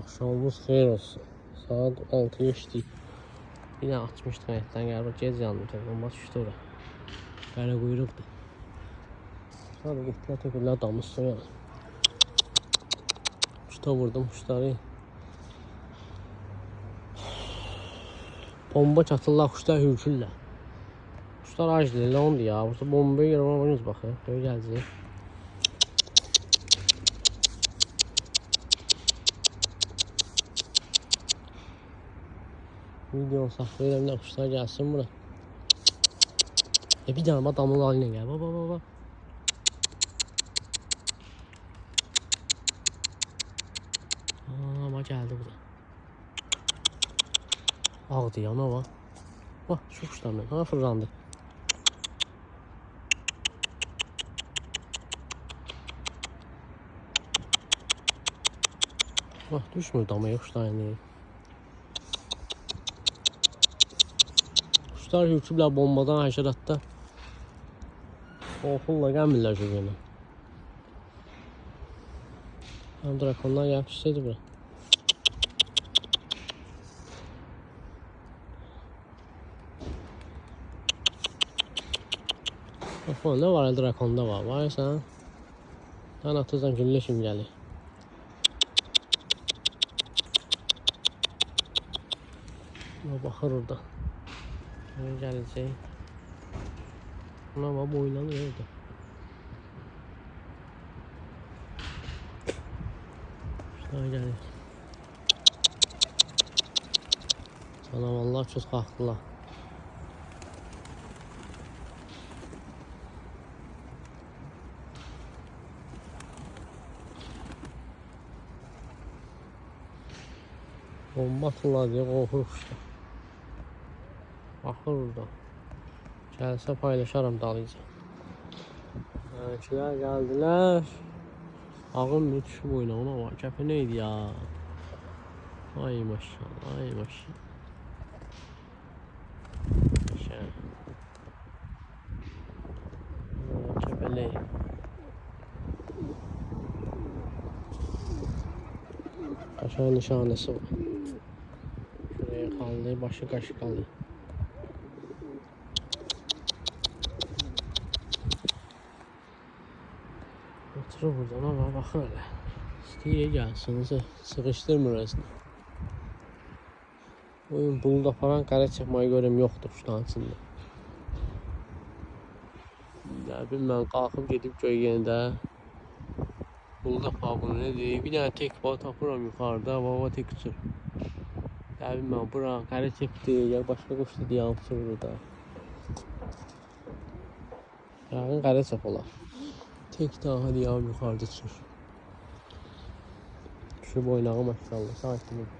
Akşamımız xeyir olsun. Saat 6 geçtik. Yine açmıştık həyətdən galiba gec yandı. Bomba düşdü ora. Qara quyruqdur. Sonra getdilər tökürlər damı suya. Kuşta vurdum kuşları. Bomba çatırlar, kuşlar hürkürlər. Kuşlar acdır, ondur ya. Burada bombaya yaramamız baxın. Böyle gələcək. Video saxlayıram da kuşlar gəlsin bura. Bir dənə damın haline gəl. Baba. Ama gəldi bura. Ağdı ya, ne var? Bak şu kuşlarla. Ha fırlandı. Bak düşmür damaya kuşlar. Kuşlar hürküblər bombadan, həşəratda. Qorxurlar, gəlmirlər şöyle. Drakonlar gəlib düşsəydi bura. Bax, ne var drakonda var? Var ya sən? Sən atırsan güllə kimi gəlir. Baxır orada. Gələcək. Buna bax, boylanır orada. Şuna gəlir. Canavarlar çox qalxdılar. Bomba atırlar deyə qorxur kuşlar. Baxır orada. Gəlsə paylaşaram dalıca. Kişilər gəldilər. Ağın bir düşüb oynağına var. Kəpə neydi ya? Ay maşallah, ay maşallah. Kəpələk. Qaşaq nişanəsi var. Şuraya qaldı, başı qaşı qaldı. Oturur buradan ama baxın elə. İstəyir gəlsin, sıxışdırmır özünü. Oyun bulud aparan qara çıxmayı görüm yoxdur kuşların içində. Bilməm, qalxıb gedib göyəndə bulud apar bunu ne deyir. Bir dənə tek bal tapıram yuxarıda, baba tek uçur. Bilməm, bura qara çıxdır, ya başqa quşdur deyə uçur burada. Yağın qara çıx olar. Tek daha diye yukarıda uçur. Şu boynağı maşallah sakin ol.